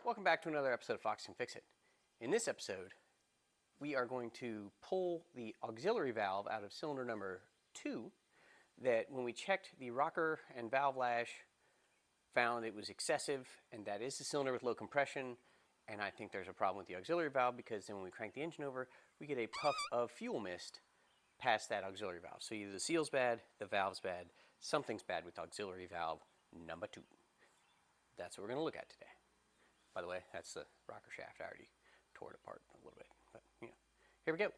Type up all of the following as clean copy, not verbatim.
Welcome back to another episode of Fox Can Fix It. In this episode, we are going to pull the auxiliary valve out of cylinder number 2 that when we checked the rocker and valve lash found it was excessive, and that is the cylinder with low compression, and I think there's a problem with the auxiliary valve because then when we crank the engine over, we get a puff of fuel mist past that auxiliary valve. So either the seal's bad, the valve's bad, something's bad with auxiliary valve number 2. That's what we're going to look at today. By the way, that's the rocker shaft. I already tore it apart a little bit, but you know, here we go.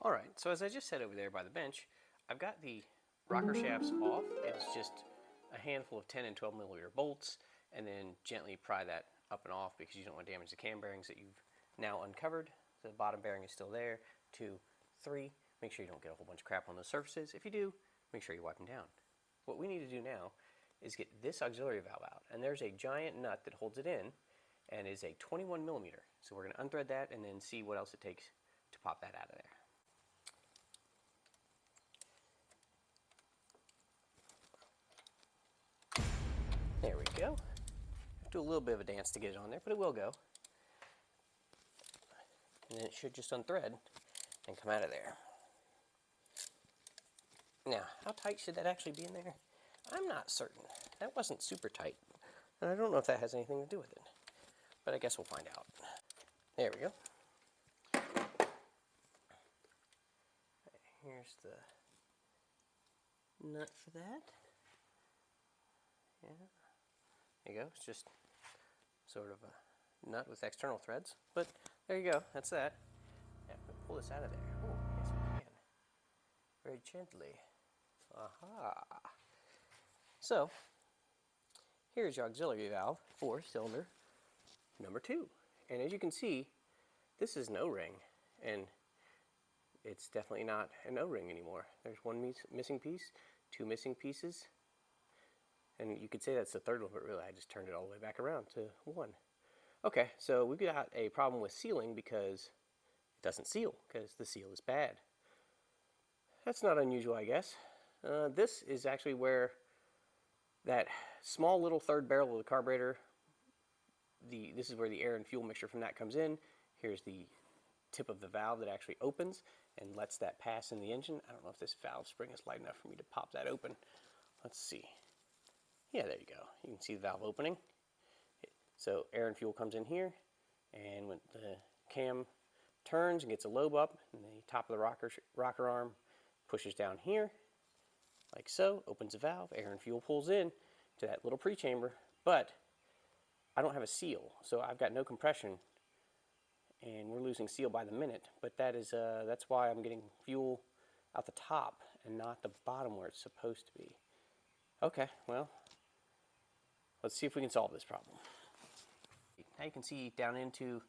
All right, so as I just said over there by the bench, I've got the rocker shafts off. It's just a handful of 10 and 12 millimeter bolts, and then gently pry that up and off because you don't want to damage the cam bearings that you've now uncovered. The bottom bearing is still there. 2, 3, make sure you don't get a whole bunch of crap on those surfaces. If you do, make sure you wipe them down. What we need to do now is get this auxiliary valve out, and there's a giant nut that holds it in and is a 21 millimeter. So we're going to unthread that and then see what else it takes to pop that out of there. There we go. Do a little bit of a dance to get it on there, but it will go. And then it should just unthread and come out of there. Now, how tight should that actually be in there? I'm not certain. That wasn't super tight, and I don't know if that has anything to do with it, but I guess we'll find out. There we go. Here's the nut for that. Yeah. There you go. It's just sort of a nut with external threads, but there you go. That's that. Yeah, pull this out of there. Oh, yes we can. Very gently. Aha. So here's your auxiliary valve for cylinder number 2, and as you can see, this is an O-ring, and it's definitely not an O-ring anymore. There's one missing piece, 2 missing pieces, and you could say that's the third one, but really I just turned it all the way back around to 1. Okay, so we've got a problem with sealing because it doesn't seal, because the seal is bad. That's not unusual, I guess. This is actually where that small little third barrel of the carburetor, this is where the air and fuel mixture from that comes in. Here's the tip of the valve that actually opens and lets that pass in the engine. I don't know if this valve spring is light enough for me to pop that open. Let's see. Yeah, there you go. You can see the valve opening. So air and fuel comes in here, and when the cam turns and gets a lobe up, and the top of the rocker arm pushes down here, like so, opens the valve, air and fuel pulls in to that little pre-chamber, but I don't have a seal, so I've got no compression, and we're losing seal by the minute, but that's why I'm getting fuel out the top and not the bottom where it's supposed to be. Okay, well, let's see if we can solve this problem. Now you can see down into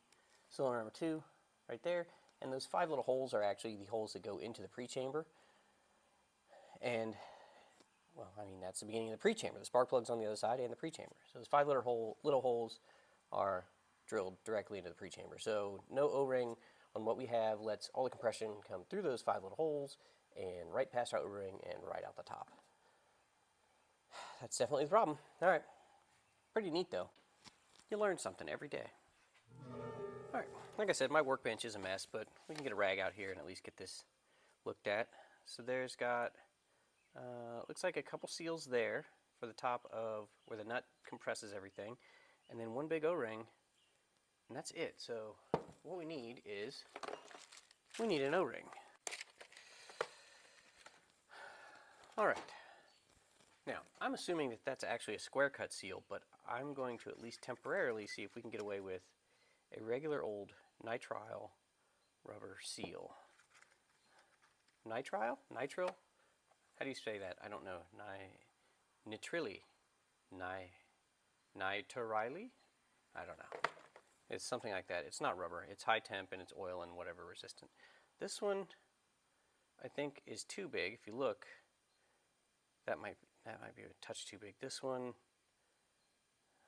cylinder number 2 right there, and those 5 little holes are actually the holes that go into the pre-chamber. And, well, I mean, that's the beginning of the pre-chamber. The spark plug's on the other side and the pre-chamber. So those 5 little holes are drilled directly into the pre-chamber. So no O-ring on what we have lets all the compression come through those 5 little holes and right past our O-ring and right out the top. That's definitely the problem. All right. Pretty neat, though. You learn something every day. All right, like I said, my workbench is a mess, but we can get a rag out here and at least get this looked at. So there's got, looks like a couple seals there for the top of where the nut compresses everything, and then one big O-ring, and that's it. So what we need is, we need an O-ring. All right. Now, I'm assuming that that's actually a square cut seal, but I'm going to at least temporarily see if we can get away with a regular old nitrile rubber seal. Nitrile? Nitrile? How do you say that? I don't know. Nitrile? Nitrile? I don't know. It's something like that. It's not rubber. It's high temp and it's oil and whatever resistant. This one, I think, is too big. If you look, that might be a touch too big. This one,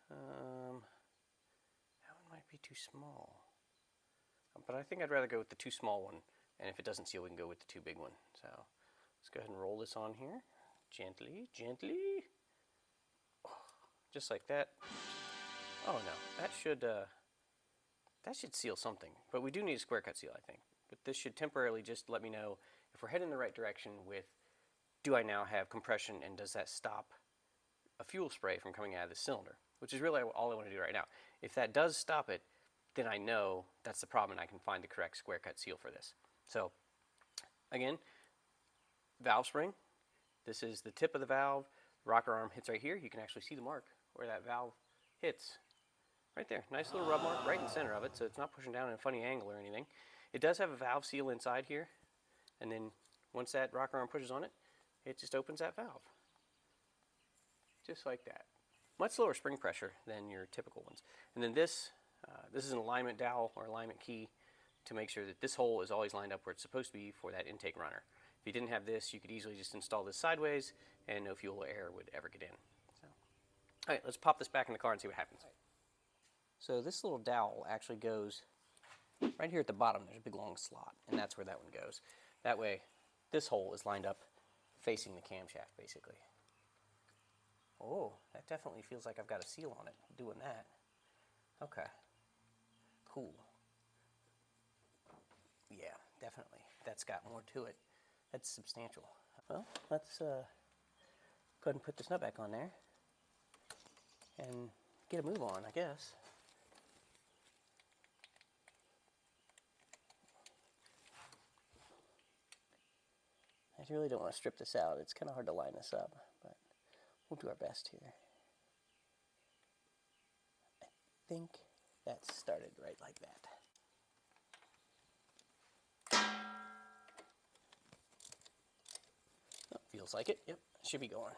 that one might be too small. I'm but I think I'd rather go with the too small one, and if it doesn't seal, we can go with the too big one. So let's go ahead and roll this on here, gently, gently, just like that. Oh no, that should seal something, but we do need a square cut seal, I think. But this should temporarily just let me know if we're heading in the right direction with, do I now have compression, and does that stop a fuel spray from coming out of the cylinder, which is really all I want to do right now. If that does stop it, then I know that's the problem and I can find the correct square cut seal for this. So again, valve spring, this is the tip of the valve, the rocker arm hits right here. You can actually see the mark where that valve hits. Right there, nice little rub mark right in the center of it, so it's not pushing down in a funny angle or anything. It does have a valve seal inside here, and then once that rocker arm pushes on it, it just opens that valve. Just like that. Much lower spring pressure than your typical ones. And then this is an alignment dowel or alignment key to make sure that this hole is always lined up where it's supposed to be for that intake runner. If you didn't have this, you could easily just install this sideways and no fuel or air would ever get in. So, all right, let's pop this back in the car and see what happens. So this little dowel actually goes right here at the bottom. There's a big long slot, and that's where that one goes. That way, this hole is lined up facing the camshaft, basically. Oh, that definitely feels like I've got a seal on it doing that. Okay, cool. Yeah, definitely. That's got more to it. That's substantial. Well, let's go ahead and put this nut back on there and get a move on, I guess. I really don't want to strip this out. It's kind of hard to line this up, but we'll do our best here. I think that started right like that. Oh, feels like it. Yep, should be going.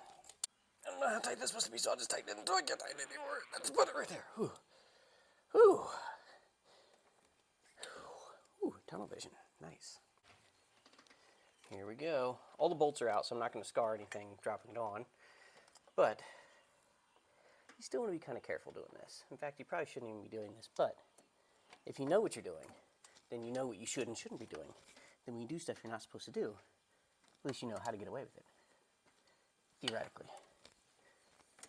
I don't know how tight this is supposed to be, so I'll just tighten it until I can't tighten it anymore. That's about it right there. Whew. Whew. Whew. Tunnel vision. Nice. Here we go. All the bolts are out, so I'm not going to scar anything dropping it on. But you still want to be kind of careful doing this. In fact, you probably shouldn't even be doing this. But if you know what you're doing, then you know what you should and shouldn't be doing. Then when you do stuff you're not supposed to do, at least you know how to get away with it. Theoretically.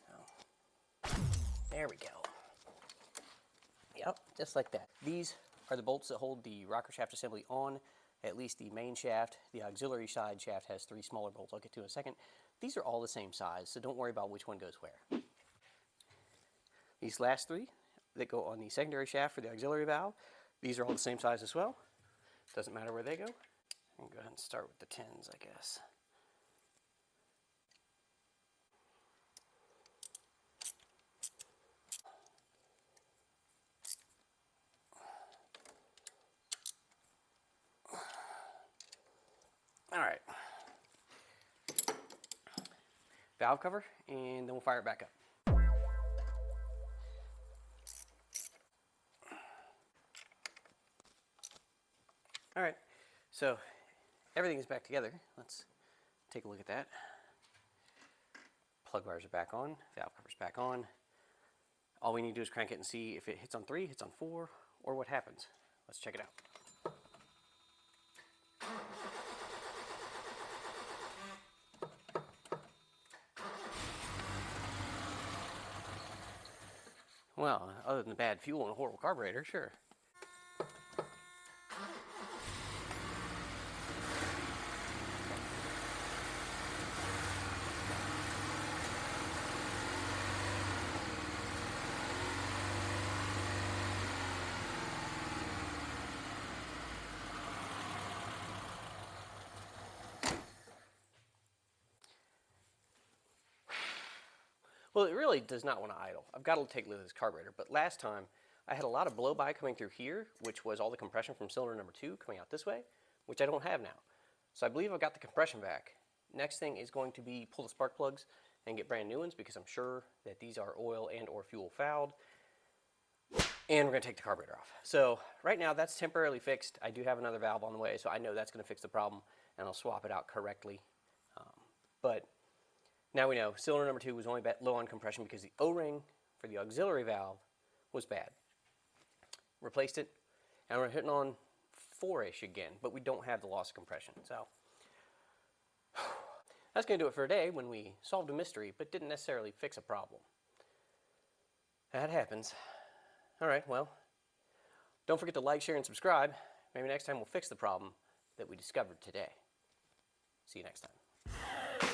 So, there we go. Yep, just like that. These are the bolts that hold the rocker shaft assembly on. At least the main shaft. The auxiliary side shaft has 3 smaller bolts I'll get to in a second. These are all the same size, so don't worry about which one goes where. These last 3 that go on the secondary shaft for the auxiliary valve, these are all the same size as well. Doesn't matter where they go. I'll go ahead and start with the 10s, I guess. All right. Valve cover, and then we'll fire it back up. All right, so everything is back together. Let's take a look at that. Plug wires are back on, valve cover's back on. All we need to do is crank it and see if it hits on 3, hits on 4, or what happens. Let's check it out. Well, other than the bad fuel and a horrible carburetor, sure. Well, it really does not want to idle. I've got to take a look at this carburetor, but last time I had a lot of blow-by coming through here, which was all the compression from cylinder number 2 coming out this way, which I don't have now. So I believe I've got the compression back. Next thing is going to be pull the spark plugs and get brand new ones because I'm sure that these are oil and or fuel fouled. And we're going to take the carburetor off. So right now that's temporarily fixed. I do have another valve on the way, so I know that's going to fix the problem and I'll swap it out correctly. But now we know cylinder number 2 was only low on compression because the O-ring for the auxiliary valve was bad. Replaced it, and we're hitting on 4-ish again, but we don't have the loss of compression. So that's going to do it for today when we solved a mystery, but didn't necessarily fix a problem. That happens. All right, well, don't forget to like, share, and subscribe. Maybe next time we'll fix the problem that we discovered today. See you next time.